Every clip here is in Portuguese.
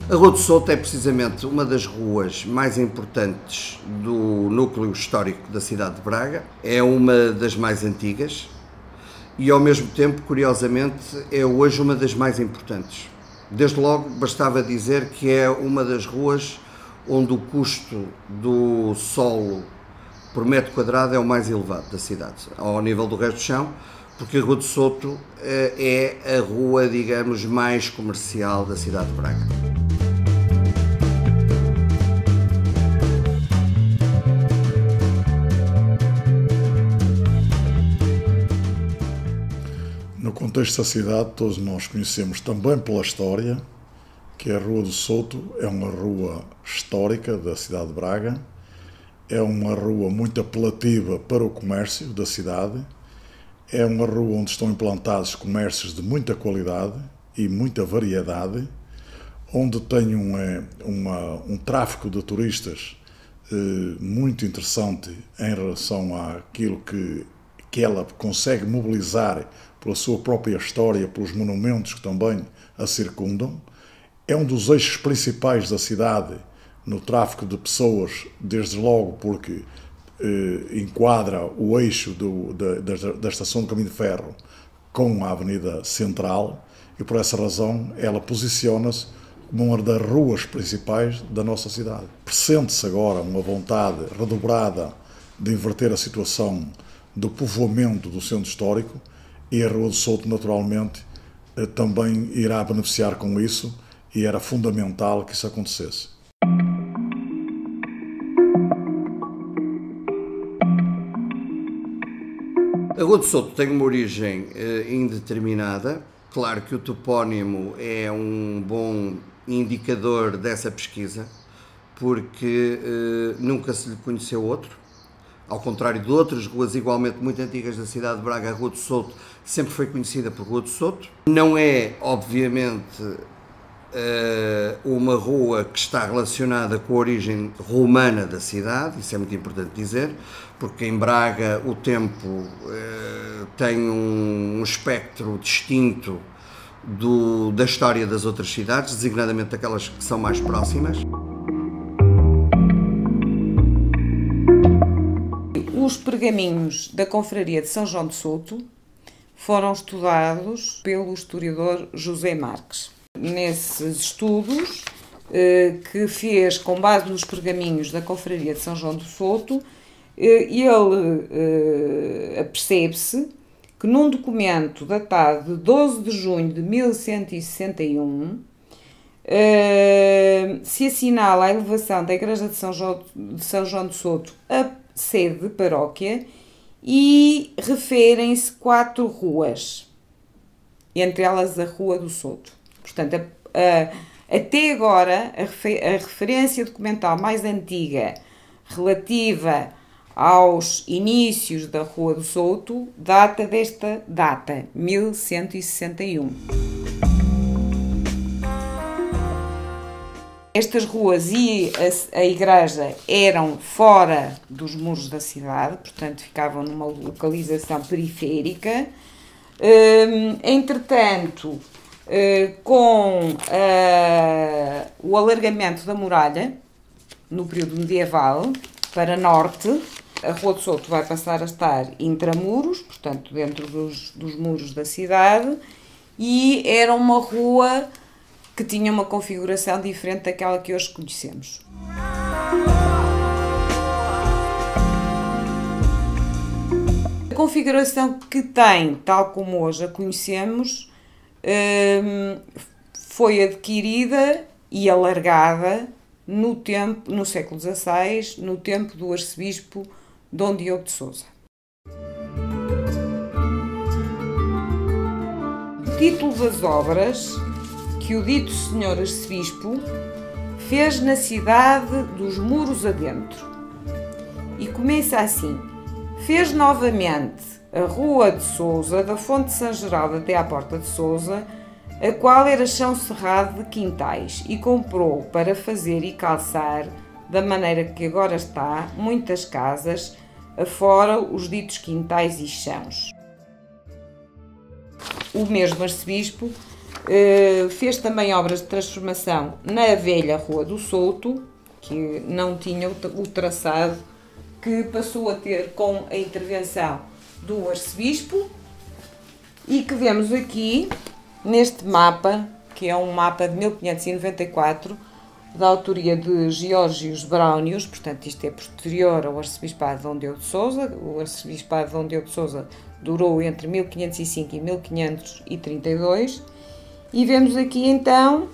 A Rua do Souto é precisamente uma das ruas mais importantes do núcleo histórico da cidade de Braga, é uma das mais antigas e, ao mesmo tempo, curiosamente, é hoje uma das mais importantes. Desde logo, bastava dizer que é uma das ruas onde o custo do solo por metro quadrado é o mais elevado da cidade, ao nível do resto do chão, porque a Rua do Souto é a rua, digamos, mais comercial da cidade de Braga. No contexto da cidade, todos nós conhecemos também pela história que a Rua do Souto é uma rua histórica da cidade de Braga, é uma rua muito apelativa para o comércio da cidade, é uma rua onde estão implantados comércios de muita qualidade e muita variedade, onde tem um tráfego de turistas muito interessante em relação àquilo que ela consegue mobilizar pela sua própria história, pelos monumentos que também a circundam. É um dos eixos principais da cidade no tráfego de pessoas, desde logo porque enquadra o eixo da Estação de Caminho de Ferro com a Avenida Central e, por essa razão, ela posiciona-se como uma das ruas principais da nossa cidade. Pressente-se agora uma vontade redobrada de inverter a situação do povoamento do centro histórico e a Rua do Souto, naturalmente, também irá beneficiar com isso e era fundamental que isso acontecesse. A Rua do Souto tem uma origem indeterminada. Claro que o topónimo é um bom indicador dessa pesquisa, porque nunca se lhe conheceu outro. Ao contrário de outras ruas igualmente muito antigas da cidade de Braga, a Rua do Souto sempre foi conhecida por Rua do Souto. Não é, obviamente, uma rua que está relacionada com a origem romana da cidade, isso é muito importante dizer, porque em Braga o tempo tem um espectro distinto da história das outras cidades, designadamente aquelas que são mais próximas. Os pergaminhos da Confraria de São João de Souto foram estudados pelo historiador José Marques. Nesses estudos que fez com base nos pergaminhos da Confraria de São João de Souto, ele apercebe-se que num documento datado de 12 de junho de 1161 se assinala a elevação da Igreja de São João de Souto a sede de paróquia e referem-se 4 ruas, entre elas a Rua do Souto. Portanto, até agora, a referência documental mais antiga relativa aos inícios da Rua do Souto data desta data, 1161. Estas ruas e a igreja eram fora dos muros da cidade, portanto ficavam numa localização periférica. Entretanto, com o alargamento da muralha, no período medieval, para norte, a Rua do Souto vai passar a estar intramuros, portanto dentro dos muros da cidade, e era uma rua que tinha uma configuração diferente daquela que hoje conhecemos. A configuração que tem, tal como hoje a conhecemos, foi adquirida e alargada no século XVI, no tempo do arcebispo Dom Diogo de Sousa. O título das obras que o dito senhor arcebispo fez na cidade dos muros adentro. E começa assim: fez novamente a Rua de Sousa, da Fonte de São Geraldo até à Porta de Sousa, a qual era chão cerrado de quintais, e comprou para fazer e calçar, da maneira que agora está, muitas casas, afora os ditos quintais e chãos. O mesmo arcebispo Fez também obras de transformação na velha Rua do Souto, que não tinha o traçado que passou a ter com a intervenção do arcebispo, e que vemos aqui neste mapa, que é um mapa de 1594, da autoria de Geórgios Brownius. Portanto, isto é posterior ao arcebispado de Dom Diogo de Sousa. O arcebispado de Dom Diogo de Sousa durou entre 1505 e 1532, e vemos aqui então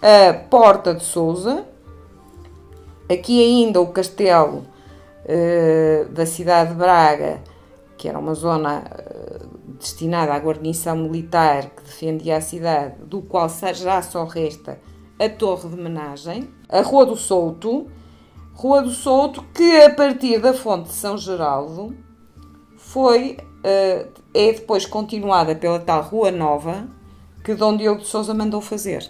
a Porta de Sousa, aqui ainda o castelo da cidade de Braga, que era uma zona destinada à guarnição militar que defendia a cidade, do qual já só resta a Torre de Menagem. A Rua do Souto, que a partir da fonte de São Geraldo é depois continuada pela tal Rua Nova, que Dom Diogo de Sousa mandou fazer.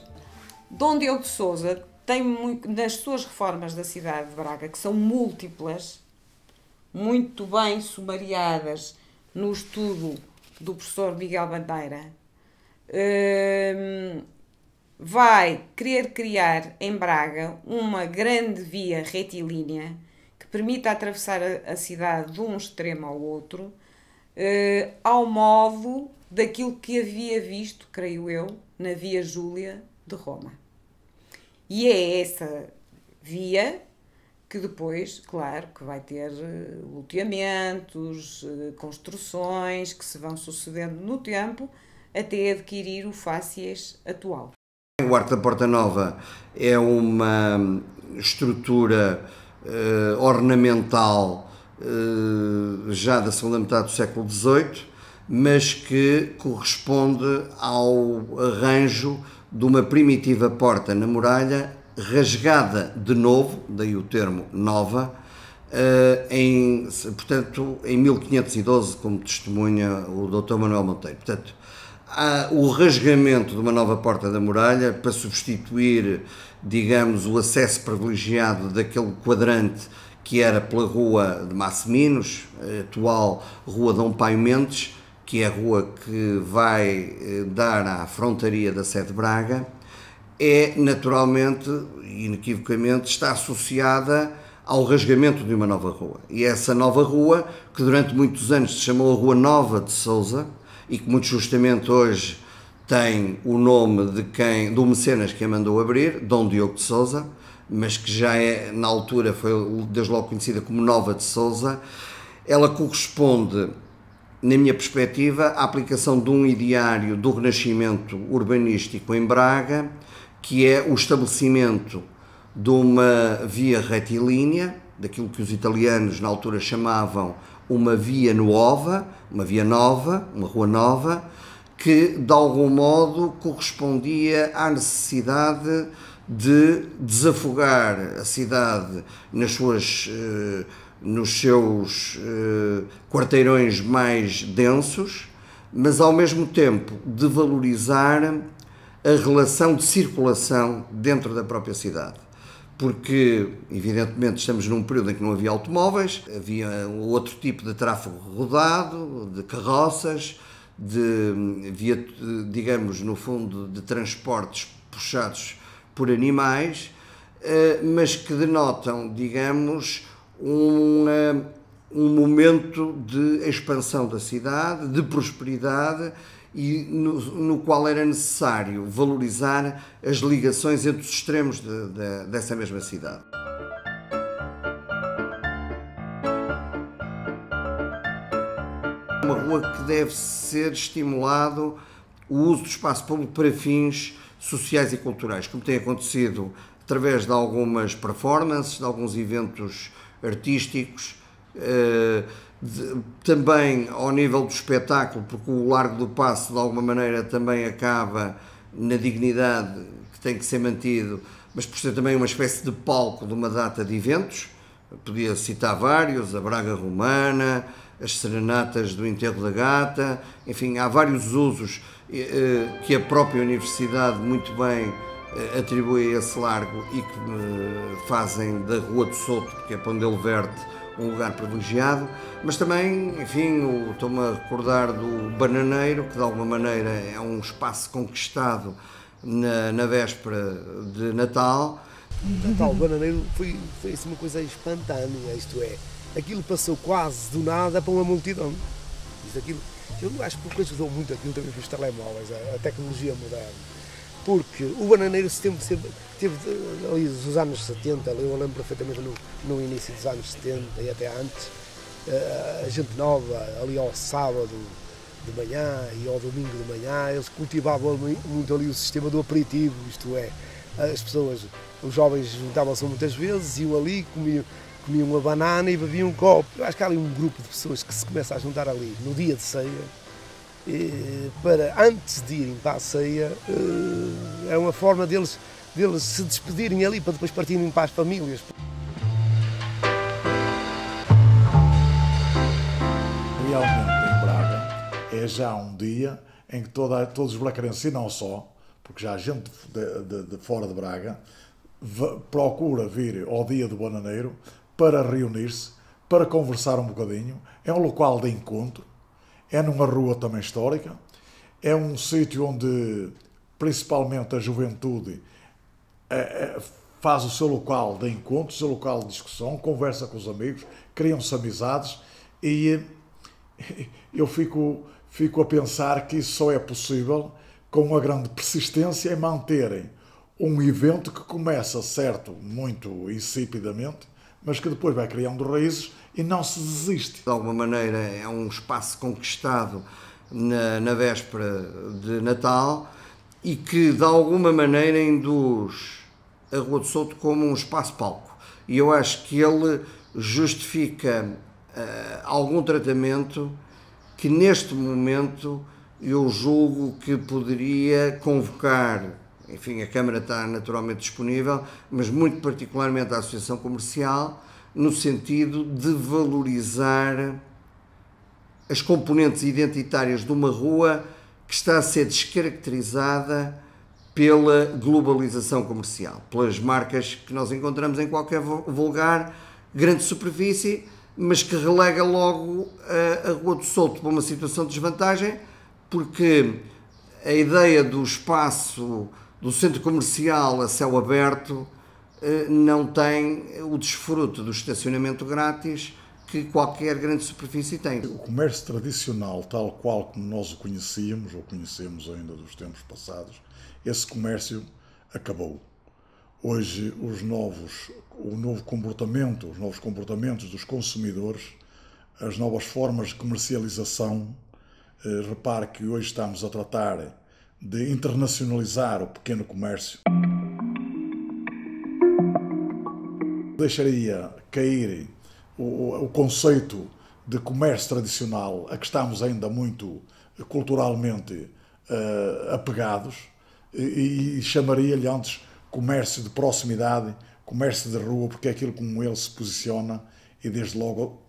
Dom Diogo de Sousa tem nas suas reformas da cidade de Braga, que são múltiplas, muito bem sumariadas no estudo do professor Miguel Bandeira, vai querer criar em Braga uma grande via retilínea que permita atravessar a cidade de um extremo ao outro, ao modo daquilo que havia visto, creio eu, na Via Júlia de Roma. E é essa via que depois, claro, que vai ter loteamentos, construções que se vão sucedendo no tempo até adquirir o facies atual. O Arco da Porta Nova é uma estrutura ornamental já da segunda metade do século XVIII, mas que corresponde ao arranjo de uma primitiva porta na muralha, rasgada de novo, daí o termo nova, portanto, em 1512, como testemunha o Dr. Manuel Monteiro. Portanto, há o rasgamento de uma nova porta da muralha para substituir, digamos, o acesso privilegiado daquele quadrante que era pela Rua de Massiminos, a atual Rua Dom Paio Mendes, que é a rua que vai dar à frontaria da sede de Braga, é naturalmente, inequivocamente, está associada ao rasgamento de uma nova rua. E essa nova rua, que durante muitos anos se chamou a Rua Nova de Sousa, e que muito justamente hoje tem o nome do mecenas que a mandou abrir, Dom Diogo de Sousa, mas que já na altura foi desde logo conhecida como Nova de Sousa. Ela corresponde, na minha perspectiva, à aplicação de um ideário do Renascimento urbanístico em Braga, que é o estabelecimento de uma via retilínea, daquilo que os italianos na altura chamavam uma via nuova, uma via nova, uma rua nova, que de algum modo correspondia à necessidade de desafogar a cidade nos seus quarteirões mais densos, mas ao mesmo tempo de valorizar a relação de circulação dentro da própria cidade. Porque, evidentemente, estamos num período em que não havia automóveis, havia outro tipo de tráfego rodado, de carroças, digamos, no fundo, de transportes puxados por animais, mas que denotam, digamos, um momento de expansão da cidade, de prosperidade, e no qual era necessário valorizar as ligações entre os extremos dessa mesma cidade. Uma rua que deve ser estimulado o uso do espaço público para fins sociais e culturais, como tem acontecido através de algumas performances, de alguns eventos artísticos, também ao nível do espetáculo, porque o Largo do Paço de alguma maneira também acaba na dignidade que tem que ser mantido, mas por ser também uma espécie de palco de uma data de eventos. Podia citar vários: a Braga Romana, as serenatas do Enterro da Gata, enfim, há vários usos que a própria Universidade muito bem atribui a esse largo e que fazem da Rua do Souto, porque é para onde ele verte, um lugar privilegiado, mas também, enfim, estou-me a recordar do Bananeiro, que de alguma maneira é um espaço conquistado na véspera de Natal. O Bananeiro foi assim, uma coisa espontânea, isto é, aquilo passou quase do nada para uma multidão. Eu acho que depois usou muito aquilo também para os telemóveis, a tecnologia moderna. Porque o Bananeiro teve ali nos anos 70, eu lembro perfeitamente no início dos anos 70 e até antes, a gente nova, ali ao sábado de manhã e ao domingo de manhã, eles cultivavam muito ali o sistema do aperitivo, isto é, as pessoas, os jovens juntavam-se muitas vezes, iam ali, comiam uma banana e bebiam um copo. Eu acho que há ali um grupo de pessoas que se começa a juntar ali no dia de ceia, para antes de irem para a ceia, é uma forma deles se despedirem ali para depois partirem para as famílias. Realmente em Braga é já um dia em que todos os bracarenses, e não só, porque já há gente de fora de Braga, procura vir ao dia do Bananeiro para reunir-se, para conversar um bocadinho. É um local de encontro, é numa rua também histórica, é um sítio onde principalmente a juventude faz o seu local de encontro, o seu local de discussão, conversa com os amigos, criam-se amizades, e eu fico a pensar que isso só é possível com uma grande persistência em manterem um evento que começa, certo, muito insipidamente, mas que depois vai criando raízes e não se desiste. De alguma maneira é um espaço conquistado na véspera de Natal e que de alguma maneira induz a Rua do Souto como um espaço-palco. E eu acho que ele justifica algum tratamento que neste momento eu julgo que poderia convocar. Enfim, a Câmara está naturalmente disponível, mas muito particularmente a Associação Comercial, no sentido de valorizar as componentes identitárias de uma rua que está a ser descaracterizada pela globalização comercial, pelas marcas que nós encontramos em qualquer vulgar, grande superfície, mas que relega logo a Rua do Souto para uma situação de desvantagem, porque a ideia do espaço do centro comercial a céu aberto não tem o desfruto do estacionamento grátis que qualquer grande superfície tem. O comércio tradicional, tal qual como nós o conhecíamos, ou conhecemos ainda dos tempos passados, esse comércio acabou. Hoje os novos comportamentos dos consumidores, as novas formas de comercialização, repare que hoje estamos a tratar de internacionalizar o pequeno comércio. Deixaria cair o conceito de comércio tradicional a que estamos ainda muito culturalmente apegados e chamaria-lhe antes comércio de proximidade, comércio de rua, porque é aquilo como ele se posiciona e desde logo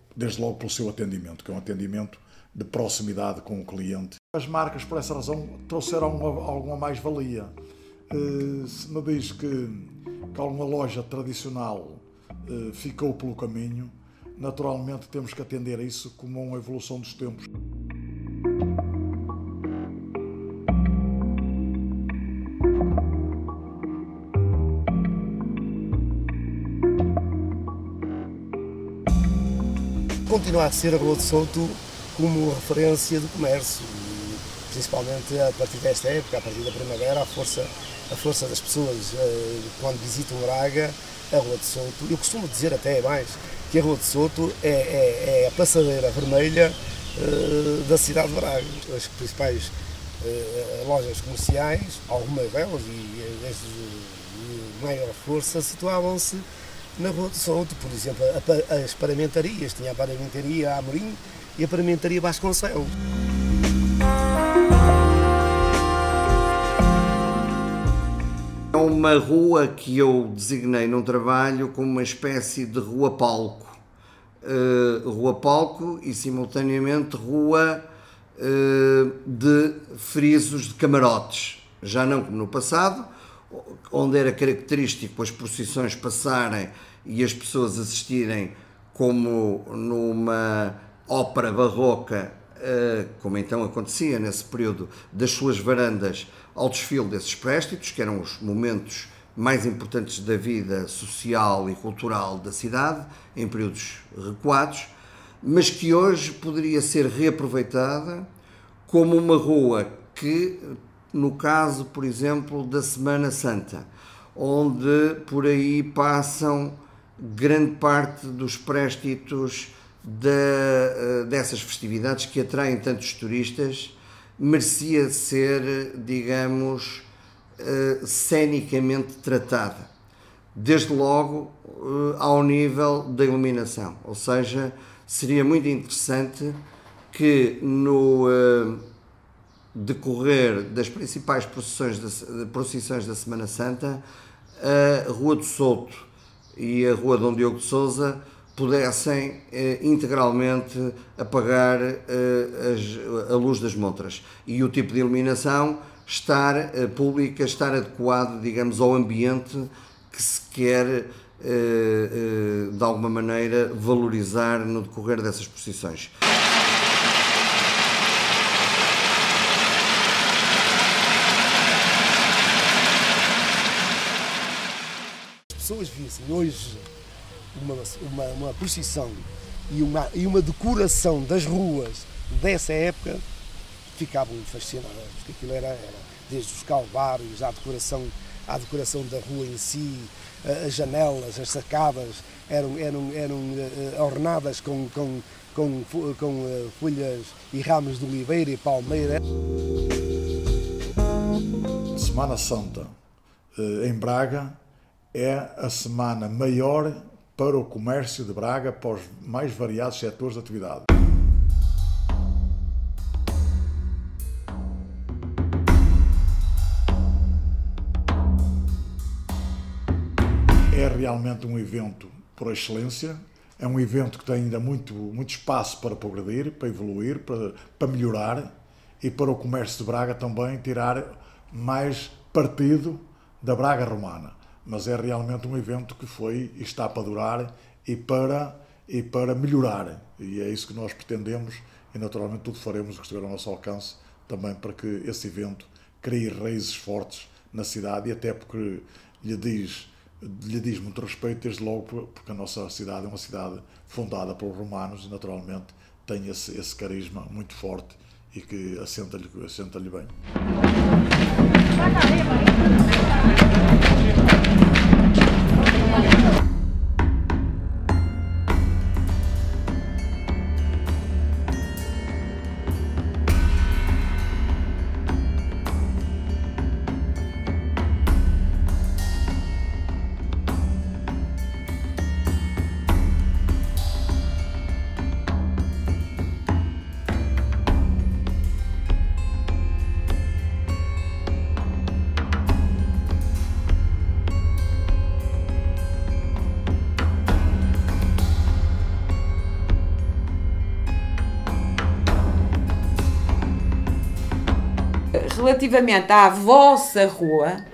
pelo seu atendimento, que é um atendimento de proximidade com o cliente. As marcas, por essa razão, trouxeram alguma mais-valia. Se me diz que alguma loja tradicional ficou pelo caminho, naturalmente temos que atender a isso como uma evolução dos tempos. Continua a ser a Rua do Souto como referência de comércio, principalmente a partir desta época, a partir da primavera, a força das pessoas quando visitam Braga, a Rua do Souto. Eu costumo dizer até mais que a Rua do Souto é a passadeira vermelha da cidade de Braga. As principais lojas comerciais, algumas delas e as de maior força, situavam-se na Rua do Souto. Por exemplo, as paramentarias, tinha a paramentaria Amorim e a paramentaria Vasconcelos. É uma rua que eu designei num trabalho como uma espécie de rua-palco. Rua-palco e, simultaneamente, rua de frisos de camarotes. Já não como no passado, onde era característico as procissões passarem e as pessoas assistirem como numa ópera barroca, como então acontecia nesse período, das suas varandas ao desfile desses préstitos, que eram os momentos mais importantes da vida social e cultural da cidade, em períodos recuados, mas que hoje poderia ser reaproveitada como uma rua que, no caso, por exemplo, da Semana Santa, onde por aí passam grande parte dos préstitos dessas festividades que atraem tantos turistas, merecia ser, digamos, cenicamente tratada. Desde logo ao nível da iluminação, ou seja, seria muito interessante que no decorrer das principais procissões da Semana Santa, a Rua do Souto e a Rua Dom Diogo de Sousa pudessem integralmente apagar a luz das montras e o tipo de iluminação estar pública, estar adequado, digamos, ao ambiente que se quer de alguma maneira valorizar no decorrer dessas procissões. As pessoas vissem hoje uma procissão e uma decoração das ruas dessa época, ficavam fascinadas, porque aquilo era desde os calvários à decoração da rua em si, as janelas, as sacadas eram ornadas com folhas e ramos de oliveira e palmeira. Semana Santa em Braga é a semana maior para o comércio de Braga, para os mais variados setores de atividade. É realmente um evento por excelência, é um evento que tem ainda muito espaço para progredir, para evoluir, para melhorar e para o comércio de Braga também tirar mais partido da Braga romana. Mas é realmente um evento que foi e está para durar e para melhorar. E é isso que nós pretendemos e naturalmente tudo faremos o que estiver ao nosso alcance também para que esse evento crie raízes fortes na cidade e até porque lhe diz muito respeito, desde logo porque a nossa cidade é uma cidade fundada pelos romanos e naturalmente tem esse carisma muito forte e que assenta-lhe bem. Relativamente à vossa rua,